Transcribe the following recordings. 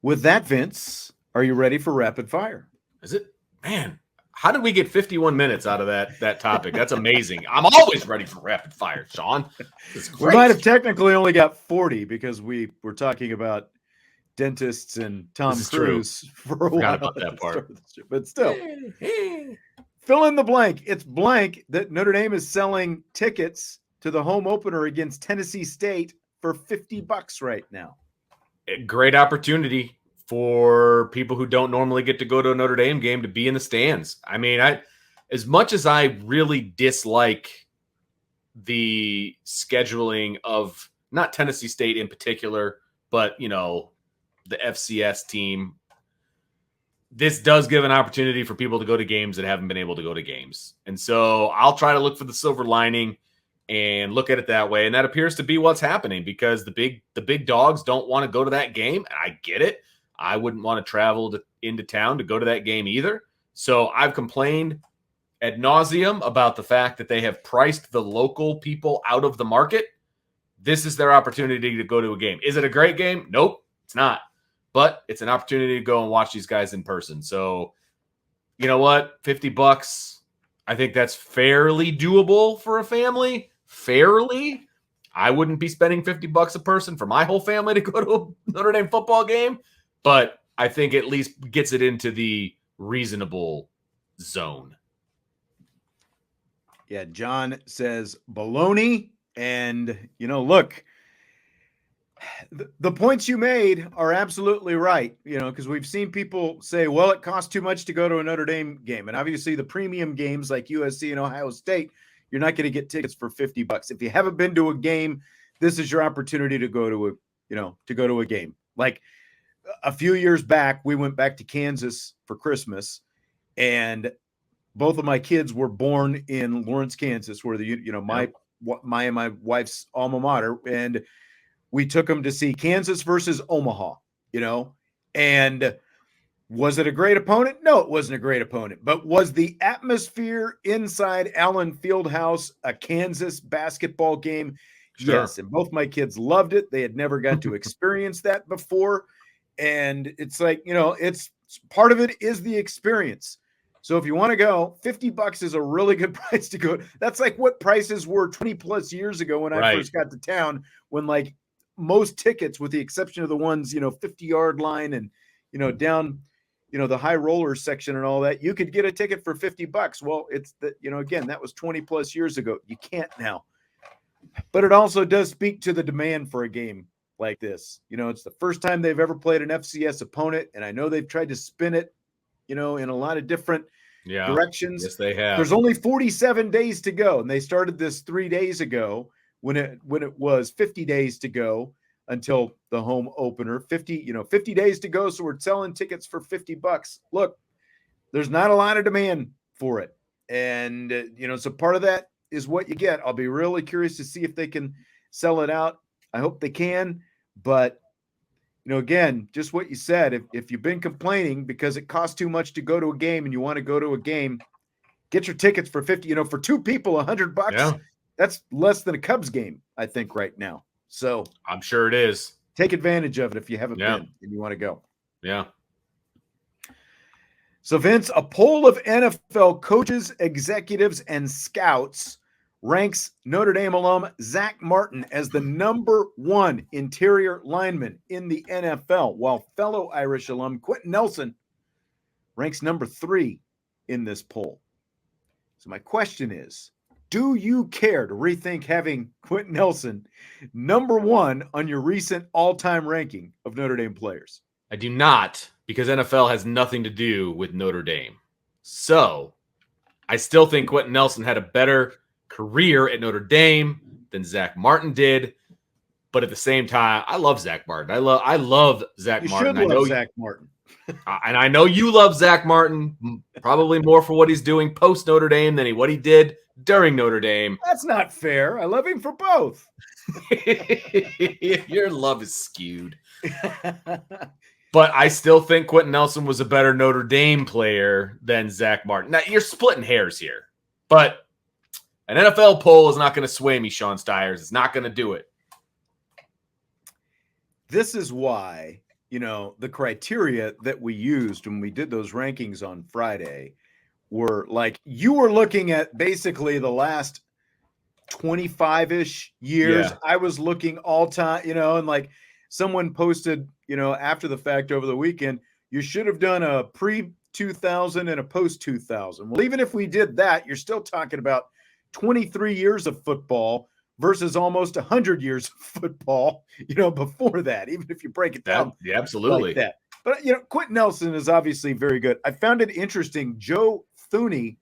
With that, Vince, are you ready for rapid fire? Is it? Man, how did we get 51 minutes out of that topic? That's amazing. I'm always ready for rapid fire, Sean. This is We great. might have technically only got 40 because we were talking about dentists and Tom Cruise for a Forgot while about that part. But still, fill in the blank. It's blank that Notre Dame is selling tickets to the home opener against Tennessee State for $50 right now. Great opportunity for people who don't normally get to go to a Notre Dame game to be in the stands. I mean, as much as I really dislike the scheduling of not Tennessee State in particular, but the FCS team, this does give an opportunity for people to go to games that haven't been able to go to games. And so I'll try to look for the silver lining and look at it that way. And that appears to be what's happening because the big dogs don't want to go to that game. And I get it. I wouldn't want to travel into town to go to that game either. So I've complained ad nauseum about the fact that they have priced the local people out of the market. This is their opportunity to go to a game. Is it a great game? Nope, it's not. But it's an opportunity to go and watch these guys in person. So you know what? $50. I think that's fairly doable for a family. Fairly. I wouldn't be spending $50 a person for my whole family to go to a Notre Dame football game, but I think at least gets it into the reasonable zone. Yeah, John says baloney. And, look, the points you made are absolutely right, because we've seen people say, well, it costs too much to go to a Notre Dame game. And obviously the premium games like USC and Ohio State, you're not going to get tickets for $50. If you haven't been to a game, this is your opportunity to go to a game. Like a few years back, we went back to Kansas for Christmas, and both of my kids were born in Lawrence, Kansas, where my and my wife's alma mater, and we took them to see Kansas versus Omaha. And was it a great opponent? No, it wasn't a great opponent. But was the atmosphere inside Allen Fieldhouse a Kansas basketball game? Sure. Yes, and both my kids loved it. They had never got to experience that before. And it's like, it's part of it is the experience. So if you want to go, $50 is a really good price to go. That's like what prices were 20 plus years ago when I first got to town, when like most tickets, with the exception of the ones, 50-yard line and, down, the high roller section and all that, you could get a ticket for $50. Well, it's that, again, that was 20 plus years ago. You can't now. But it also does speak to the demand for a game like this. It's the first time they've ever played an FCS opponent, and I know they've tried to spin it, in a lot of different directions. Yes, they have. There's only 47 days to go, and they started this 3 days ago when it was 50 days to go until the home opener. 50 days to go, so we're selling tickets for $50. Look, there's not a lot of demand for it, and so part of that is what you get. I'll be really curious to see if they can sell it out. I hope they can, but again, just what you said, if you've been complaining because it costs too much to go to a game and you want to go to a game, get your tickets for 50, for two people, $100. Yeah. That's less than a Cubs game, I think, right now. So I'm sure it is. Take advantage of it if you haven't been and you want to go. Yeah. So, Vince, a poll of NFL coaches, executives, and scouts ranks Notre Dame alum Zack Martin as the number one interior lineman in the NFL, while fellow Irish alum Quenton Nelson ranks number 3 in this poll. So my question is, do you care to rethink having Quenton Nelson number 1 on your recent all-time ranking of Notre Dame players? I do not, because NFL has nothing to do with Notre Dame. So I still think Quenton Nelson had a better career at Notre Dame than Zack Martin did. But at the same time, I love Zack Martin. I love Zack Martin. I know Zack Martin. And I know you love Zack Martin, probably more for what he's doing post Notre Dame than what he did during Notre Dame. That's not fair. I love him for both. Your love is skewed. But I still think Quenton Nelson was a better Notre Dame player than Zack Martin. Now, you're splitting hairs here. But an NFL poll is not going to sway me, Sean Stiers. It's not going to do it. This is why, the criteria that we used when we did those rankings on Friday were like, you were looking at basically the last 25-ish years. Yeah. I was looking all time, and like someone posted, after the fact over the weekend, you should have done a pre-2000 and a post-2000. Well, even if we did that, you're still talking about 23 years of football versus almost 100 years of football, before that, even if you break it down. Yeah, absolutely. Like that. But, Quenton Nelson is obviously very good. I found it interesting. Joe Thuney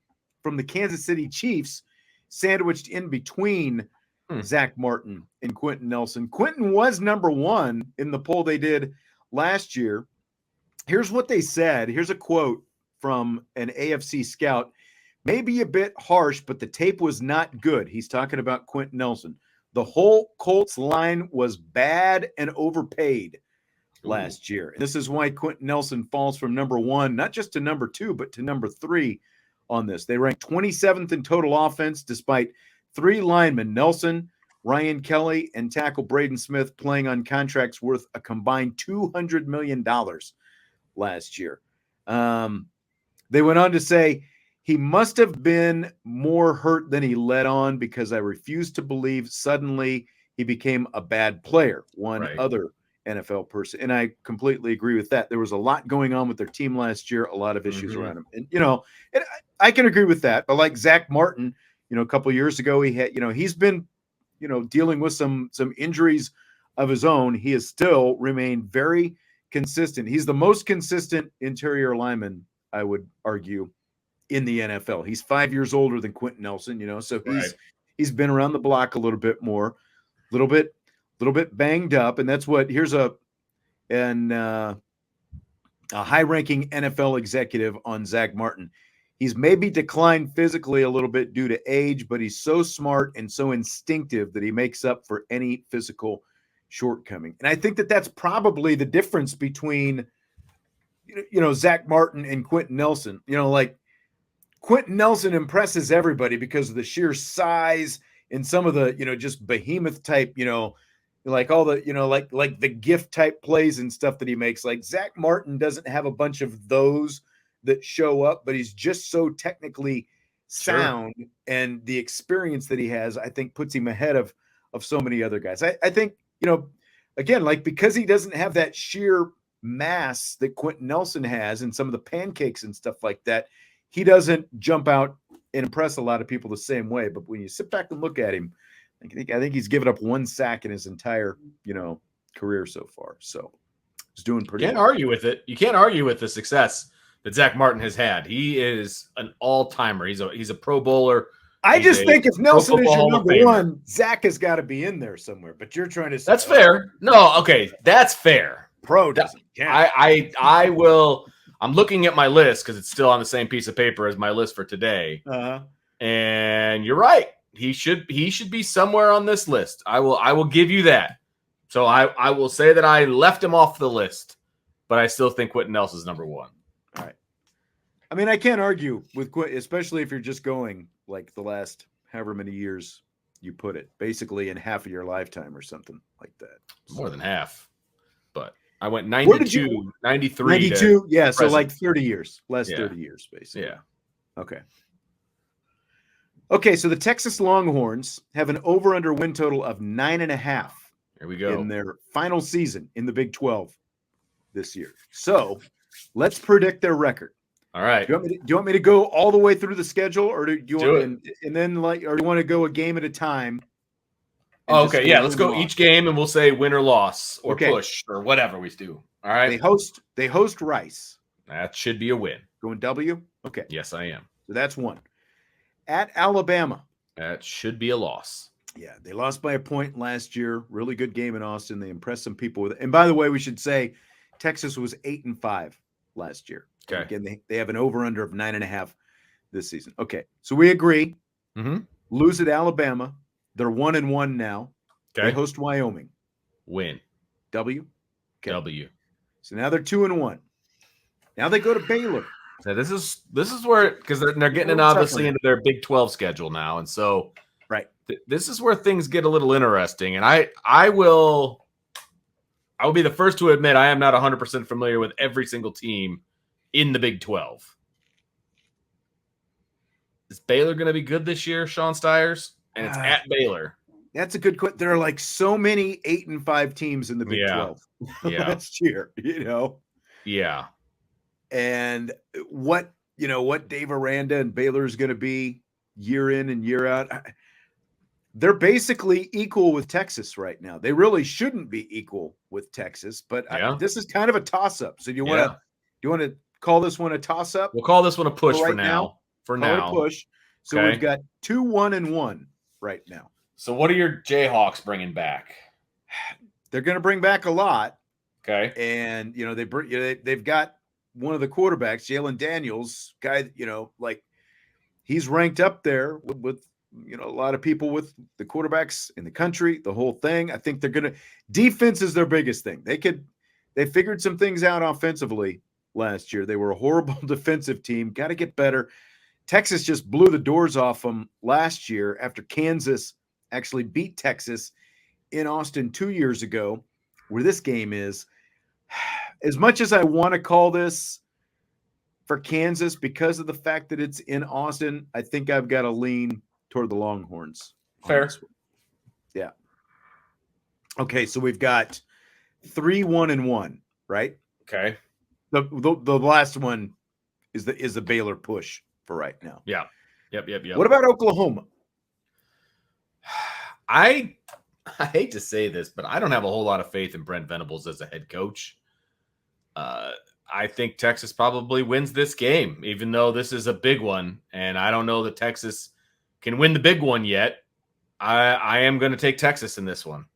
from the Kansas City Chiefs sandwiched in between Zack Martin and Quenton Nelson. Quenton was number one in the poll they did last year. Here's what they said. Here's a quote from an AFC scout. Maybe a bit harsh, but the tape was not good. He's talking about Quenton Nelson. The whole Colts line was bad and overpaid last year. And this is why Quenton Nelson falls from number one, not just to number two, but to number three on this. They ranked 27th in total offense, despite three linemen, Nelson, Ryan Kelly, and tackle Braden Smith, playing on contracts worth a combined $200 million last year. They went on to say, he must have been more hurt than he let on, because I refuse to believe suddenly he became a bad player. One other NFL person. And I completely agree with that. There was a lot going on with their team last year, a lot of issues around him. And, and I can agree with that. But like Zack Martin, a couple of years ago, he had, he's been, dealing with some injuries of his own. He has still remained very consistent. He's the most consistent interior lineman, I would argue, in the NFL. He's 5 years older than Quenton Nelson, so he's been around the block a little bit more, little bit banged up. And that's what, here's a high-ranking NFL executive on Zack Martin. He's maybe declined physically a little bit due to age, but he's so smart and so instinctive that he makes up for any physical shortcoming. And I think that that's probably the difference between, Zack Martin and Quenton Nelson. Like Quenton Nelson impresses everybody because of the sheer size and some of the, just behemoth type, like all the, like the gift type plays and stuff that he makes. Like Zack Martin doesn't have a bunch of those that show up, but he's just so technically sound, and the experience that he has, I think, puts him ahead of so many other guys. I think, again, like, because he doesn't have that sheer mass that Quenton Nelson has and some of the pancakes and stuff like that, he doesn't jump out and impress a lot of people the same way. But when you sit back and look at him, I think he's given up one sack in his entire, career so far. So he's doing pretty well. Argue with it. You can't argue with the success that Zack Martin has had. He is an all-timer. He's a Pro Bowler. I just think if Nelson is your number one, Zack has got to be in there somewhere. But you're trying to say that's fair. No, okay, that's fair. Pro doesn't count. I will. I'm looking at my list because it's still on the same piece of paper as my list for today. And you're right. He should be somewhere on this list. I will give you that. So I will say that I left him off the list, but I still think Quenton Nelson's number one. All right. I mean, I can't argue with Quenton, especially if you're just going like the last however many years you put it, basically in half of your lifetime or something like that. More than half. But I went 92, 93. 92, yeah, so like 30 years, 30 years, basically. Yeah. Okay, so the Texas Longhorns have an over-under win total of 9.5. Here we go. In their final season in the Big 12 this year. So let's predict their record. All right. Do you want me to go all the way through the schedule, or do you want and then or do you want to go a game at a time? Okay, yeah, let's go each game and we'll say win or loss or push or whatever we do. All right. They host Rice. That should be a win. Going W? Okay. Yes, I am. So that's one. At Alabama. That should be a loss. Yeah, they lost by a point last year. Really good game in Austin. They impressed some people with it. And by the way, we should say Texas was 8-5 last year. Okay. Again, they have an over-under of 9.5 this season. Okay, so we agree. Lose at Alabama. They're 1-1 now. Okay. They host Wyoming. Win. W. Okay. W. So now they're 2-1. Now they go to Baylor. So this is where, because they're getting in obviously into their Big 12 schedule now, and so this is where things get a little interesting. And I will be the first to admit I am not 100% familiar with every single team in the Big 12. Is Baylor going to be good this year, Sean Stiers? And it's at Baylor. That's a good question. There are like so many 8-5 teams in the Big 12 last year, Yeah. And what Dave Aranda and Baylor is going to be year in and year out. They're basically equal with Texas right now. They really shouldn't be equal with Texas, but this is kind of a toss-up. So do you want to call this one a toss-up? We'll call this one a push for now. Call it a push. So we've got 2-1-1 right now. So what are your Jayhawks bringing back? They're going to bring back a lot. Okay. And they've got one of the quarterbacks, Jalen Daniels, guy, he's ranked up there with a lot of people with the quarterbacks in the country, the whole thing. I think they're going to defense is their biggest thing. They figured some things out offensively last year. They were a horrible defensive team. Got to get better. Texas just blew the doors off them last year after Kansas actually beat Texas in Austin 2 years ago, where this game is. As much as I want to call this for Kansas because of the fact that it's in Austin, I think I've got to lean toward the Longhorns. Fair. Yeah. Okay, so we've got 3-1-1, right? Okay. The last one is the Baylor push for right now. Yeah. Yep. What about Oklahoma? I hate to say this, but I don't have a whole lot of faith in Brent Venables as a head coach. I think Texas probably wins this game, even though this is a big one. And I don't know that Texas can win the big one yet. I am going to take Texas in this one.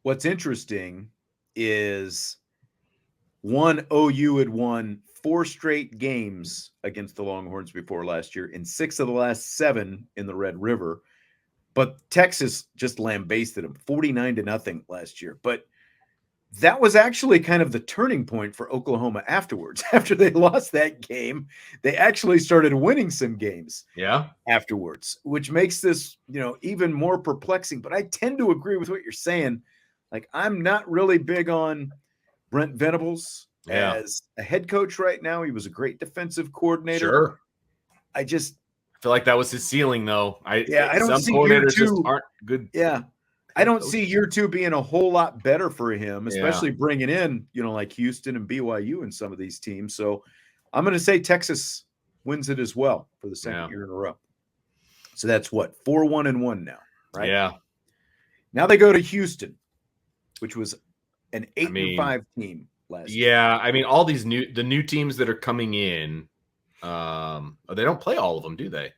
What's interesting is OU had won 4 straight games against the Longhorns before last year, in 6 of the last 7 in the Red River. But Texas just lambasted them 49-0 last year. But that was actually kind of the turning point for Oklahoma afterwards. After they lost that game, they actually started winning some games afterwards, which makes this, even more perplexing. But I tend to agree with what you're saying. Like, I'm not really big on Brent Venables as a head coach right now. He was a great defensive coordinator. Sure. I feel like that was his ceiling, though. I don't some see coordinators just aren't good. Yeah. I don't see year 2 being a whole lot better for him, especially bringing in, like Houston and BYU and some of these teams. So I'm going to say Texas wins it as well for the second year in a row. So that's what, 4-1-1 now, right? Yeah. Now they go to Houston, which was an 8-5 team last year. Yeah, I mean, all these new teams that are coming in, they don't play all of them, do they?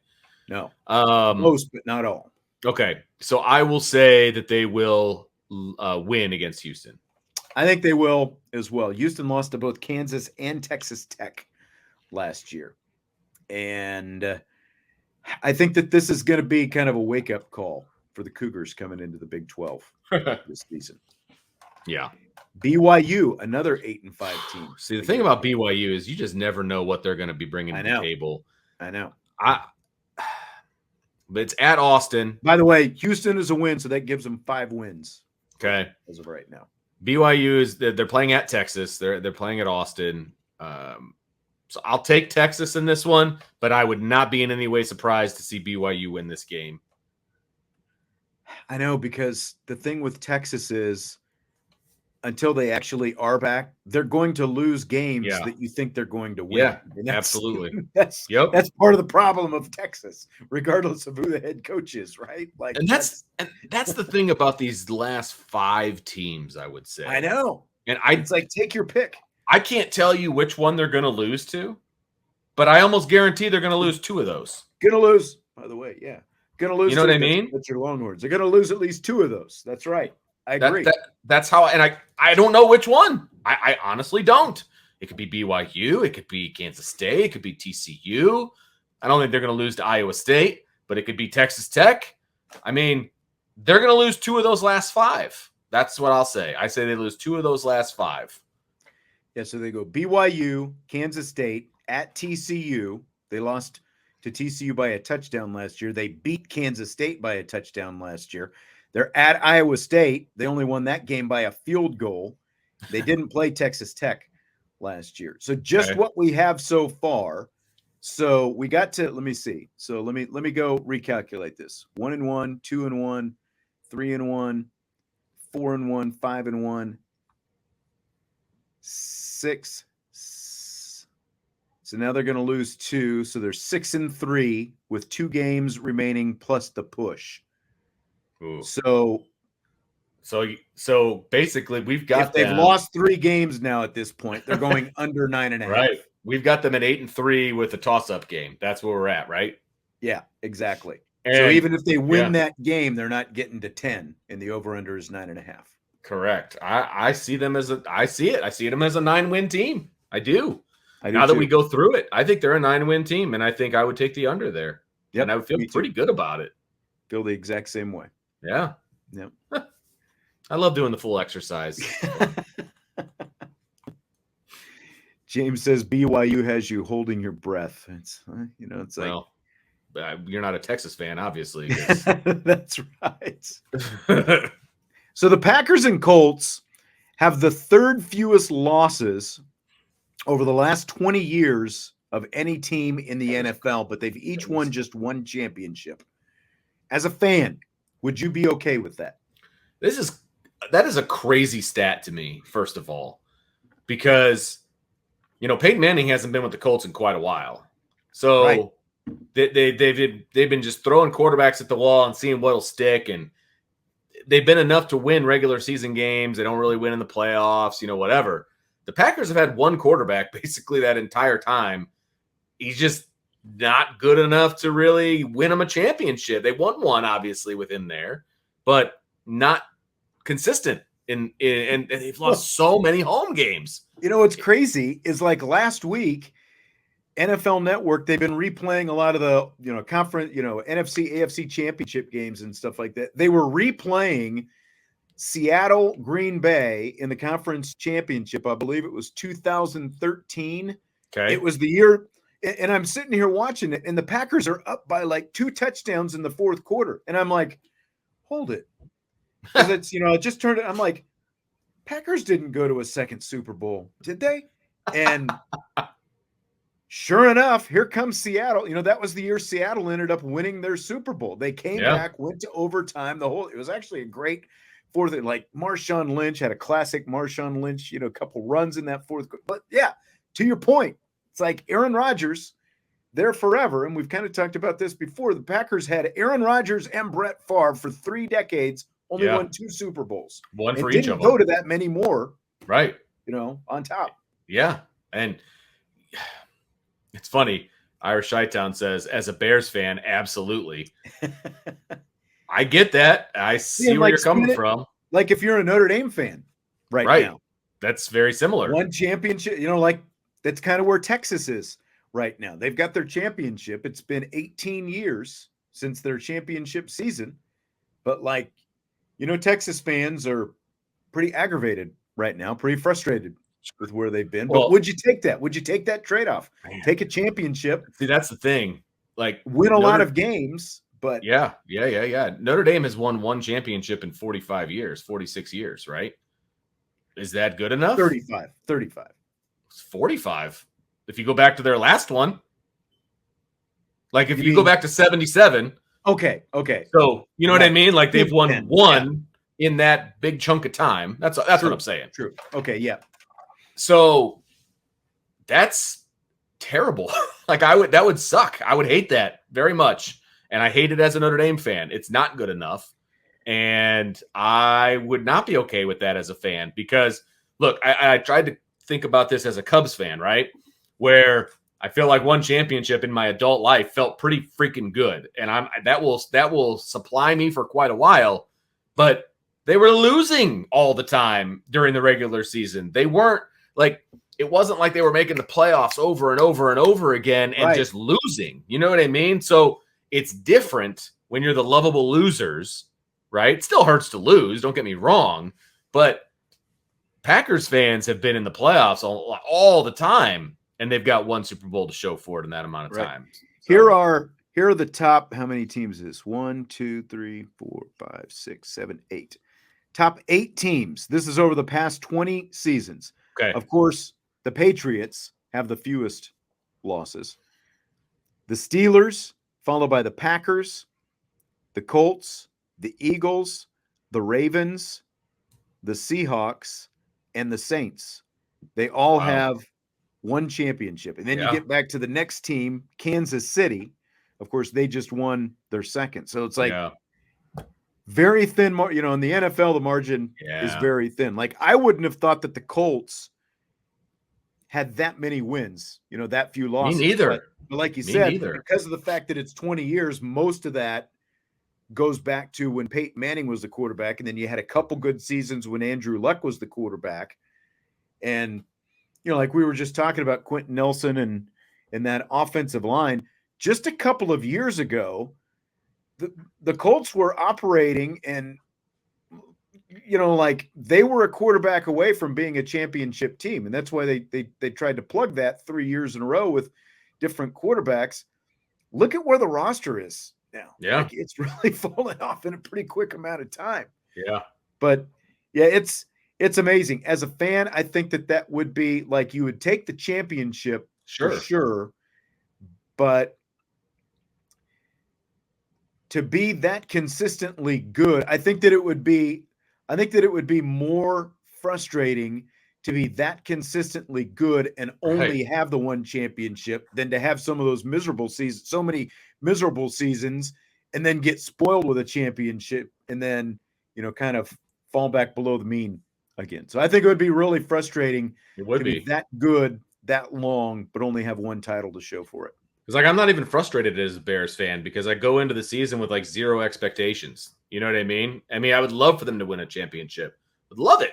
No. Most, but not all. Okay, so I will say that they will win against Houston. I think they will as well. Houston lost to both Kansas and Texas Tech last year. And I think that this is going to be kind of a wake-up call for the Cougars coming into the Big 12 this season. Yeah. BYU, another 8-5 team. See, the thing about BYU is you just never know what they're going to be bringing to the table. I know. But it's at Austin. By the way, Houston is a win, so that gives them 5 wins. Okay. As of right now. BYU is they're playing at Texas. They're playing at Austin. So I'll take Texas in this one, but I would not be in any way surprised to see BYU win this game. I know, because the thing with Texas is until they actually are back, they're going to lose games that you think they're going to win. Yeah, absolutely. That's part of the problem of Texas, regardless of who the head coach is, right? Like, and that's the thing about these last 5 teams, I would say. I know. And it's like, take your pick. I can't tell you which one they're going to lose to, but I almost guarantee they're going to lose 2 of those. Going to lose, by the way, going to lose. You know what I mean? That's your Longhorns. They're going to lose at least 2 of those. That's right. I agree. That's how, and I don't know which one. I honestly don't. It could be BYU. It could be Kansas State. It could be TCU. I don't think they're going to lose to Iowa State, but it could be Texas Tech. I mean, they're going to lose 2 of those last 5. That's what I'll say. I say they lose 2 of those last 5. Yeah, so they go BYU, Kansas State, at TCU. They lost to TCU by a touchdown last year. They beat Kansas State by a touchdown last year. They're at Iowa State. They only won that game by a field goal. They didn't play Texas Tech last year. So just what we have so far. So we got to, let me see. So let me go recalculate this. 1-1, 2-1, 3-1, 4-1, 5-1, 6. So now they're going to lose 2. So they're 6-3 with 2 games remaining plus the push. Ooh. So basically we've got if they've lost 3 games now at this point, they're going under 9.5. Right. We've got them at 8-3 with a toss-up game. That's where we're at, right? Yeah, exactly. And, so even if they win that game, they're not getting to 10, and the over/under is 9.5. Correct. I see them as I see them as a 9-win team. I do. Now that we go through it, I think they're a 9-win team, and I think I would take the under there. Yep, and I would feel pretty good about it. Feel the exact same way. Yeah. Yep. I love doing the full exercise. James says BYU has you holding your breath. It's it's like, well, you're not a Texas fan, obviously. That's right. So the Packers and Colts have the 3rd fewest losses over the last 20 years of any team in the NFL, but they've each won just 1 championship. As a fan, would you be okay with that? That is a crazy stat to me, first of all, because Peyton Manning hasn't been with the Colts in quite a while. So right. they've been just throwing quarterbacks at the wall and seeing what'll stick. And they've been enough to win regular season games. They don't really win in the playoffs, whatever. The Packers have had 1 quarterback basically that entire time. He's just not good enough to really win them a championship. They won 1, obviously, with him there, but not consistent. And they've lost so many home games. What's crazy is like last week, NFL Network, they've been replaying a lot of the, conference, NFC, AFC championship games and stuff like that. They were replaying Seattle, Green Bay in the conference championship. I believe it was 2013. Okay. It was the year, and I'm sitting here watching it, and the Packers are up by like 2 touchdowns in the 4th quarter. And I'm like, hold it. Because it's, it just turned it. I'm like, Packers didn't go to a 2nd Super Bowl, did they? And sure enough, here comes Seattle. That was the year Seattle ended up winning their Super Bowl. They came back, went to overtime. It was actually a great 4th. Like Marshawn Lynch had a classic Marshawn Lynch, a couple runs in that 4th. But yeah, to your point, it's like Aaron Rodgers, they're forever. And we've kind of talked about this before. The Packers had Aaron Rodgers and Brett Favre for 3 decades. Only won 2 Super Bowls. 1 for each of them. Didn't go to that many more. Right. On top. Yeah. And it's funny. Irish Shytown says, as a Bears fan, absolutely. I get that. I see where you're coming from. Like if you're a Notre Dame fan right now. That's very similar. 1 championship, like that's kind of where Texas is right now. They've got their championship. It's been 18 years since their championship season. But Texas fans are pretty aggravated right now, pretty frustrated with where they've been. But would you take that? Would you take that trade-off? Take a championship. See, that's the thing. Like win a lot of games, but yeah. Notre Dame has won 1 championship in 46 years, right? Is that good enough? 35. It's 45. If you go back to their last one, like if you go back to 77. Okay. So you know what I mean? Like they've won 1 in that big chunk of time. That's what I'm saying. True. Okay. Yeah. So that's terrible. That would suck. I would hate that very much. And I hate it as a Notre Dame fan. It's not good enough. And I would not be okay with that as a fan because look, I tried to think about this as a Cubs fan, right? Where I feel like 1 championship in my adult life felt pretty freaking good. And that will supply me for quite a while, but they were losing all the time during the regular season. They weren't it wasn't like they were making the playoffs over and over and over again and just losing. You know what I mean? So it's different when you're the lovable losers, right? It still hurts to lose. Don't get me wrong, but Packers fans have been in the playoffs all the time. And they've got 1 Super Bowl to show for it in that amount of time. So. Here are the top. How many teams is this? 1, 2, 3, 4, 5, 6, 7, 8. Top 8 teams. This is over the past 20 seasons. Okay. Of course, the Patriots have the fewest losses. The Steelers, followed by the Packers, the Colts, the Eagles, the Ravens, the Seahawks, and the Saints. They all have one championship. And then you get back to the next team, Kansas City. Of course, they just won their second. So it's like very thin. In the NFL, the margin is very thin. Like, I wouldn't have thought that the Colts had that many wins, that few losses. Me neither. But like you said, because of the fact that it's 20 years, most of that goes back to when Peyton Manning was the quarterback. And then you had a couple good seasons when Andrew Luck was the quarterback. And, like we were just talking about Quenton Nelson and that offensive line, just a couple of years ago, the Colts were operating and, like they were a quarterback away from being a championship team. And that's why they tried to plug that 3 years in a row with different quarterbacks. Look at where the roster is now. Yeah. Like, it's really fallen off in a pretty quick amount of time. Yeah. But yeah, it's amazing. As a fan, I think that would be like, you would take the championship for sure. But to be that consistently good, I think that it would be more frustrating to be that consistently good and only have the one championship than to have some of those so many miserable seasons, and then get spoiled with a championship and then, kind of fall back below the mean again. So I think it would be really frustrating to be that good, that long, but only have one title to show for it. It's like, I'm not even frustrated as a Bears fan because I go into the season with like zero expectations. You know what I mean? I mean, I would love for them to win a championship. Would love it.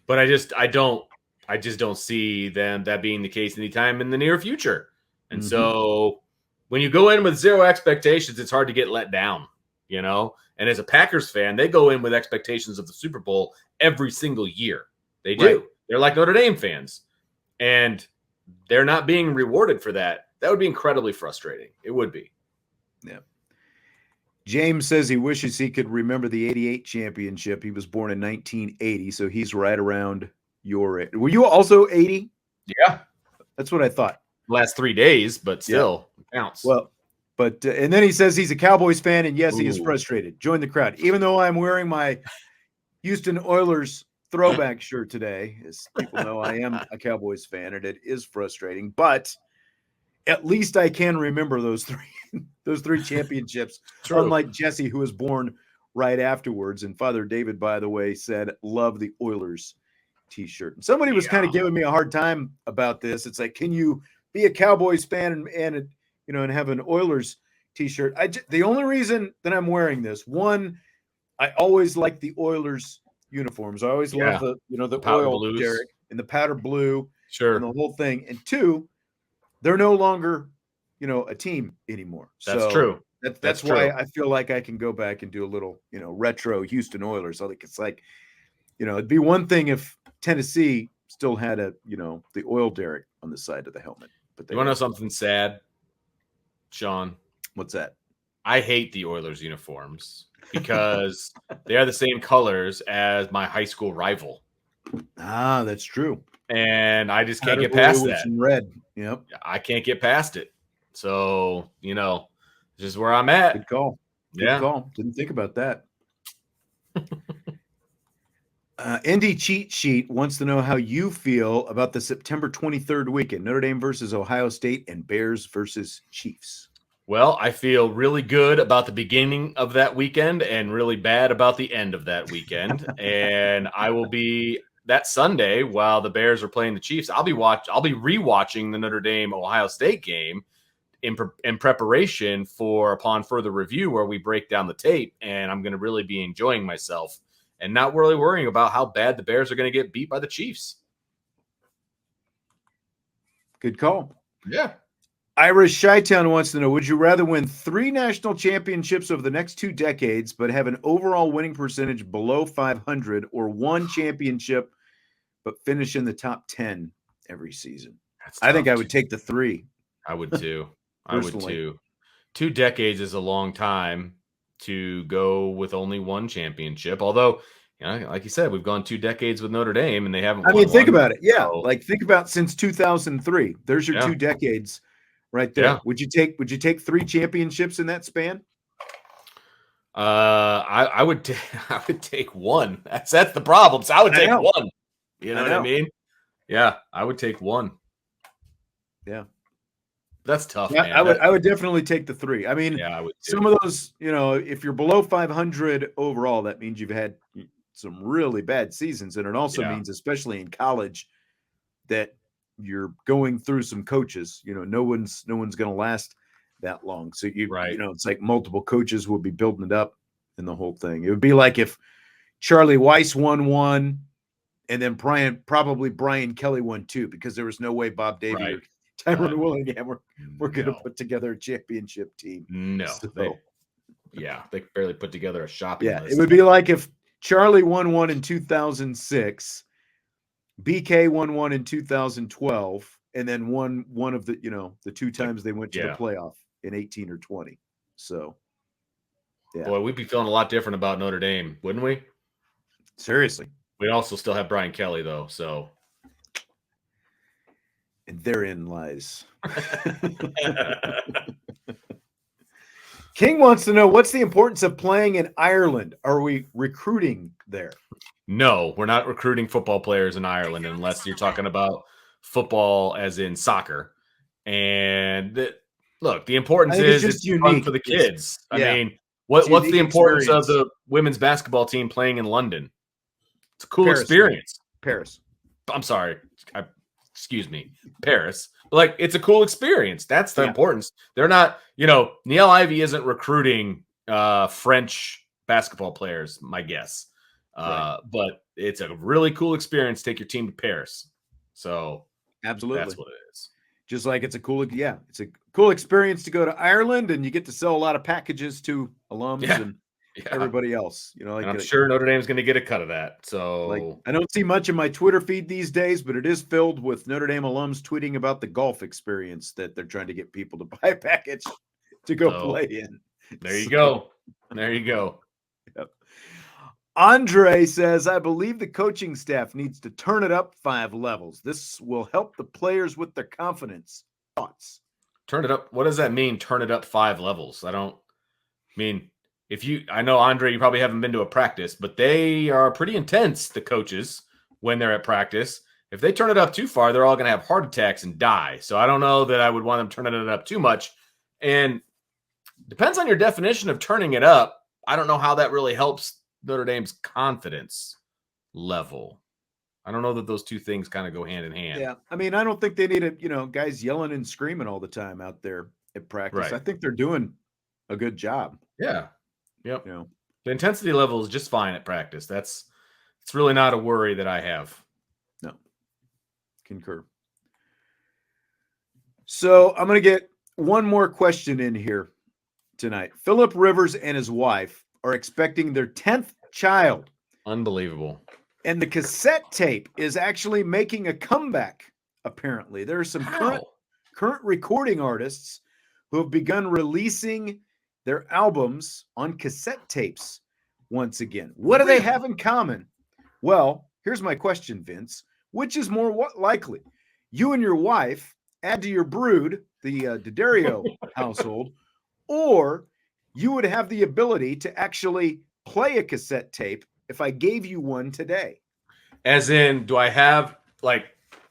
But I just don't see that being the case anytime in the near future. And so when you go in with zero expectations, it's hard to get let down, And as a Packers fan, they go in with expectations of the Super Bowl every single year. They do. Right. They're like Notre Dame fans. And they're not being rewarded for that. That would be incredibly frustrating. It would be. Yeah. James says he wishes he could remember the 88 championship. He was born in 1980, so he's right around your age. Were you also 80? Yeah. That's what I thought. Last 3 days, but still counts. Well, but and then he says he's a Cowboys fan, and yes, he is frustrated. Join the crowd. Even though I'm wearing my Houston Oilers throwback shirt today, as people know, I am a Cowboys fan, and it is frustrating, but at least I can remember those three championships. Unlike Jesse, who was born right afterwards. And Father David, by the way, said, "Love the Oilers t-shirt." And somebody was kind of giving me a hard time about this. It's like, can you be a Cowboys fan and have an Oilers t-shirt? The only reason that I'm wearing this, one, I always like the Oilers uniforms. I always love the oil blues, Derek, and the powder blue, and the whole thing. And two, they're no longer, a team anymore. That's true. That's why I feel like I can go back and do a little, retro Houston Oilers. I think it's like, it'd be one thing if Tennessee still had the oil derrick on the side of the helmet. But you want to know something sad, Sean? What's that? I hate the Oilers uniforms because they are the same colors as my high school rival. Ah, that's true. And I just can't get past that. Red. Yep. I can't get past it. So, this is where I'm at. Good call. Good call. Didn't think about that. Indy Cheat Sheet wants to know how you feel about the September 23rd weekend, Notre Dame versus Ohio State and Bears versus Chiefs. Well, I feel really good about the beginning of that weekend and really bad about the end of that weekend. And I will be that Sunday while the Bears are playing the Chiefs. I'll be rewatching the Notre Dame Ohio State game in preparation for upon further review where we break down the tape, and I'm going to really be enjoying myself and not really worrying about how bad the Bears are going to get beat by the Chiefs. Good call. Yeah. Irish Chi-Town wants to know, would you rather win 3 national championships over the next 2 decades but have an overall winning percentage below 500, or 1 championship but finish in the top 10 every season? I think I would take the 3. I would too. I would too. 2 decades is a long time to go with only one championship. Although, like you said, we've gone 2 decades with Notre Dame and they haven't won think one. about it. Yeah. So, Like think about since 2003. There's your 2 decades right there. Yeah. Would you take 3 championships in that span? I would take one. That's the problem. So I would take one. You know what I mean? Yeah, I would take one. Yeah. That's tough, Yeah, man. I would definitely take the 3. I mean, I would too. Some of those, if you're below 500 overall, that means you've had some really bad seasons. And it also means, especially in college, that you're going through some coaches. No one's going to last that long. So it's like multiple coaches will be building it up in the whole thing. It would be like if Charlie Weiss won one, and then probably Brian Kelly won 2, because there was no way Bob Davie or Tyrone Willingham were going to put together a championship team. No. So, they barely put together a shopping list. It would be like if Charlie won one in 2006, BK won one in 2012, and then won one of the 2 times they went to the playoff in 18 or 20. So, boy, we'd be feeling a lot different about Notre Dame, wouldn't we? Seriously. We'd also still have Brian Kelly, though. So, and therein lies. King wants to know, what's the importance of playing in Ireland? Are we recruiting there? No, we're not recruiting football players in Ireland unless you're talking about football as in soccer. And look, the importance is it's fun for the kids. I mean, what's the importance of the women's basketball team playing in London? It's a cool experience. Paris. I'm sorry. Excuse me. Paris. Like, it's a cool experience. That's the importance. They're not, Neil Ivey isn't recruiting French basketball players, my guess. But it's a really cool experience to take your team to Paris. So absolutely, that's what it is. Just like it's a cool experience to go to Ireland, and you get to sell a lot of packages to alums and everybody else. I'm sure Notre Dame's going to get a cut of that. So I don't see much in my Twitter feed these days, but it is filled with Notre Dame alums tweeting about the golf experience that they're trying to get people to buy a package to go play in. There you go. There you go. Yep. Andre says, I believe the coaching staff needs to turn it up 5 levels. This will help the players with their confidence. Thoughts? Turn it up. What does that mean? Turn it up 5 levels. I know, Andre, you probably haven't been to a practice, but they are pretty intense, the coaches, when they're at practice. If they turn it up too far, they're all going to have heart attacks and die. So I don't know that I would want them turning it up too much. And depends on your definition of turning it up. I don't know how that really helps Notre Dame's confidence level. I don't know that those two things kind of go hand in hand. Yeah. I don't think they need guys yelling and screaming all the time out there at practice. Right. I think they're doing a good job. Yeah. Yep. The intensity level is just fine at practice. It's really not a worry that I have. No. Concur. So I'm going to get one more question in here tonight. Philip Rivers and his wife are expecting their 10th child. Unbelievable. And the cassette tape is actually making a comeback, apparently. There are some current recording artists who have begun releasing their albums on cassette tapes once again. What do they have in common? Well, here's my question, Vince. Which is more likely? You and your wife add to your brood, the D'Addario household, or you would have the ability to actually play a cassette tape if I gave you one today? As in, do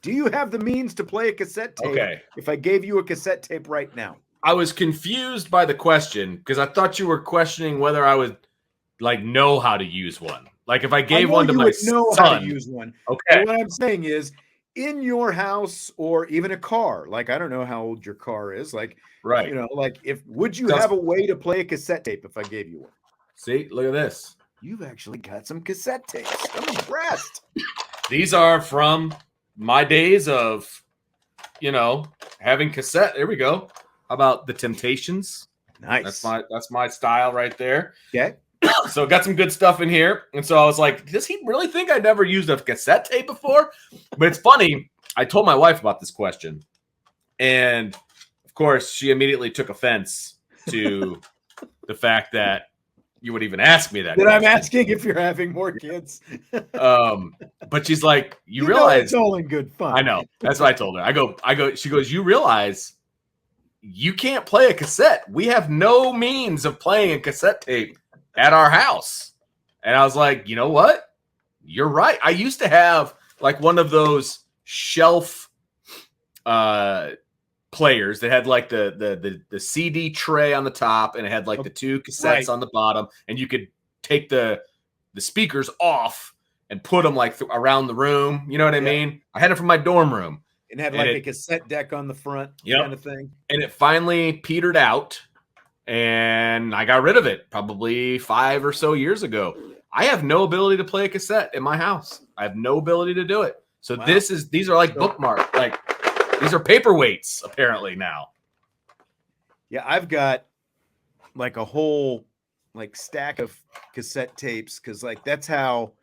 you have the means to play a cassette tape if I gave you a cassette tape right now? I was confused by the question because I thought you were questioning whether I would know how to use one. Like if I gave one to my son, how to use one. Okay. But what I'm saying is, in your house or even a car, I don't know how old your car is. Would you have a way to play a cassette tape if I gave you one? See, look at this. You've actually got some cassette tapes. I'm impressed. These are from my days of, having cassette. There we go. How about the Temptations? Nice. That's my style right there. Okay. So got some good stuff in here. And so I was like, does he really think I'd never used a cassette tape before? But it's funny. I told my wife about this question. And of course, she immediately took offense to the fact that you would even ask me that. That I'm asking if you're having more kids. But she's like, you know realize it's all in good fun. I know. That's what I told her. I go, she goes, you realize you can't play a cassette. We have no means of playing a cassette tape at our house. And I was like, you know what? You're right. I used to have like one of those shelf players that had like the CD tray on the top, and it had like the two cassettes on the bottom, and you could take the speakers off and put them like around the room. You know what I mean? I had it from my dorm room. And had like a cassette deck on the front kind of thing. And it finally petered out, and I got rid of it probably 5 or so years ago. I have no ability to play a cassette in my house. I have no ability to do it. So these are like bookmarks. Like these are paperweights apparently now. Yeah, I've got like a whole like stack of cassette tapes because like that's how,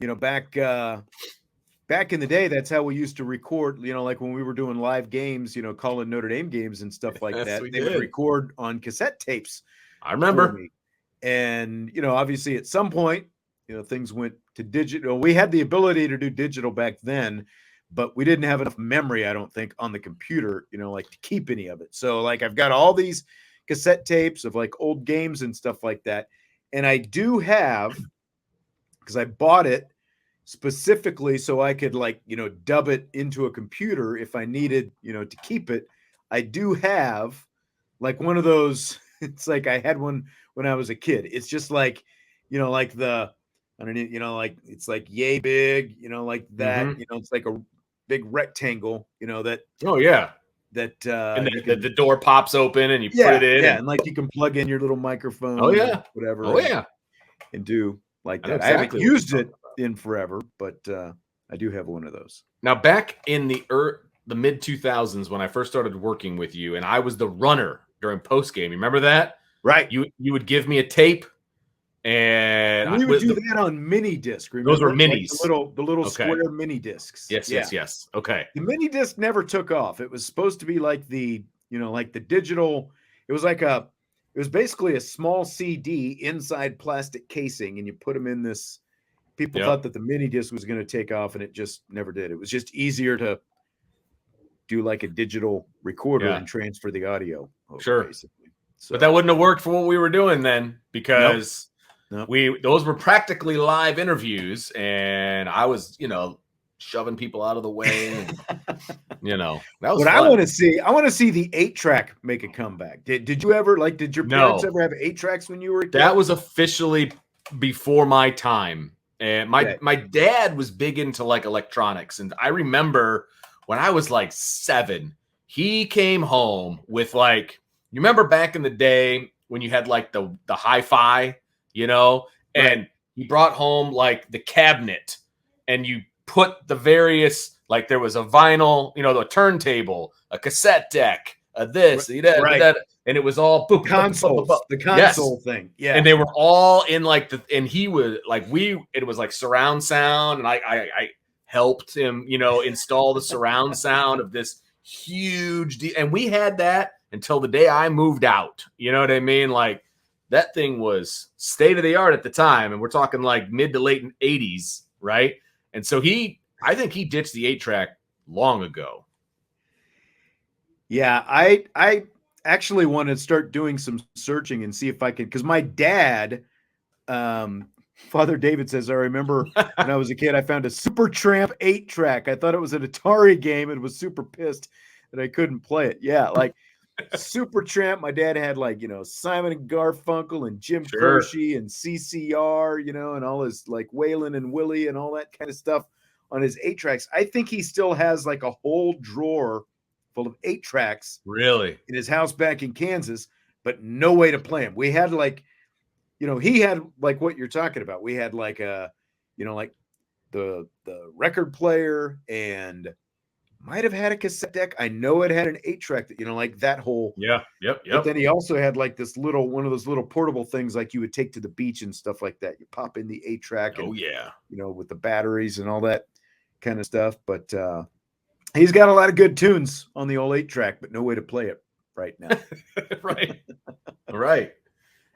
you know, back in the day, that's how we used to record, you know, like when we were doing live games, you know, calling Notre Dame games and stuff like that. They would record on cassette tapes. I remember. And, you know, obviously at some point, you know, things went to digital. We had the ability to do digital back then, but we didn't have enough memory, I don't think, on the computer, you know, like to keep any of it. So like I've got all these cassette tapes of like old games and stuff like that. And I do have, because I bought it specifically so I could like, you know, dub it into a computer if I needed, you know, to keep it. I do have like one of those. It's like I had one when I was a kid. It's just like, you know, like I don't know, you know, like it's like yay big, you know, like that, you know, it's like a big rectangle, you know, that. Oh yeah. That and the door pops open and you put it in. Yeah, and like you can plug in your little microphone. Oh yeah. Whatever. Oh yeah. And do like that. I haven't used it in forever, but I do have one of those. Now back in the mid 2000s when I first started working with you, and I was the runner during post game. You remember that? Right. You would give me a tape, and we would do that on mini disc. Remember? Those were minis. Like the little square mini discs. Yes. Okay. The mini disc never took off. It was supposed to be like the, you know, like the digital. It was basically a small CD inside plastic casing, and you put them in this. People thought that the mini disc was going to take off, and it just never did. It was just easier to do like a digital recorder and transfer the audio. Sure. Basically. So, but that wouldn't have worked for what we were doing then, because those were practically live interviews, and I was, you know, shoving people out of the way. And, you know, that was what fun. I want to see the 8-track make a comeback. Did you ever did your parents ever have 8-tracks when you were a kid? That was officially before my time. And my dad was big into like electronics. And I remember when I was like 7, he came home with like, you remember back in the day when you had like the hi-fi, you know, and he brought home like the cabinet, and you put the various, like there was a vinyl, you know, the turntable, a cassette deck, this, that, and it was all the console thing. Yeah. And they were all in like and he was like, it was like surround sound. And I helped him, you know, install the surround sound of this huge, and we had that until the day I moved out. You know what I mean? Like that thing was state of the art at the time. And we're talking like mid to late 80s. Right. And so I think he ditched the 8-track long ago. Yeah. I actually want to start doing some searching and see if I can, because my dad, Father David says, I remember when I was a kid, I found a Super Tramp 8-track. I thought it was an Atari game and was super pissed that I couldn't play it. Yeah, like Super Tramp. My dad had like, you know, Simon and Garfunkel and Jim Croce and CCR, you know, and all his like Waylon and Willie and all that kind of stuff on his 8-tracks. I think he still has like a whole drawer full of 8-tracks really in his house back in Kansas, but no way to play them. We had like, you know, he had like what you're talking about. We had like you know, like the record player, and might have had a cassette deck. I know it had an 8-track that, you know, like that whole. Yep. But then he also had like this one of those little portable things like you would take to the beach and stuff like that. You pop in the 8-track. Oh, you know, with the batteries and all that kind of stuff. But he's got a lot of good tunes on the old 8-track, but no way to play it. right now. Right. Right.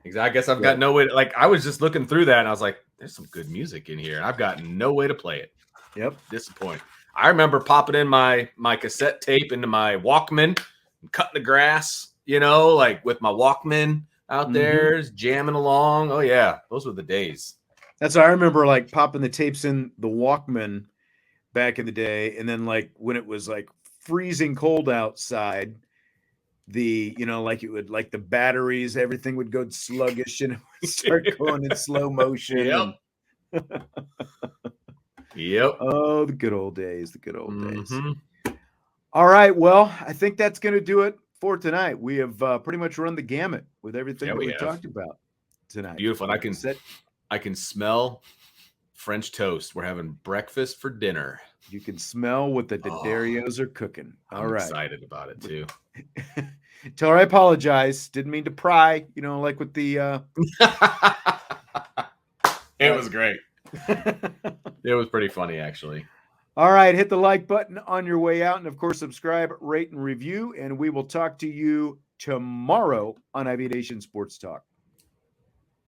Exactly. I guess I've Yeah. got no way to, like, I was just looking through that and I was like, there's some good music in here. And I've got no way to play it. Yep. Disappointing. I remember popping in my cassette tape into my Walkman and cutting the grass, like with my Walkman out there, jamming along. Oh, yeah. Those were the days. That's what I remember, like popping the tapes in the Walkman back in the day. And then like when it was like freezing cold outside, like it would, like the batteries, everything would go sluggish and it would start going in slow motion. Yep. And... Yep. Oh, the good old days, days. All right. Well, I think that's going to do it for tonight. We have pretty much run the gamut with everything that we talked about tonight. Beautiful. And I can smell French toast. We're having breakfast for dinner. You can smell what the D'Adarios are cooking. I'm excited about it too. Tell her I apologize. Didn't mean to pry, like with the It was great. It was pretty funny, actually. All right, hit the like button on your way out, and of course subscribe, rate, and review, and we will talk to you tomorrow on Aviation Sports Talk.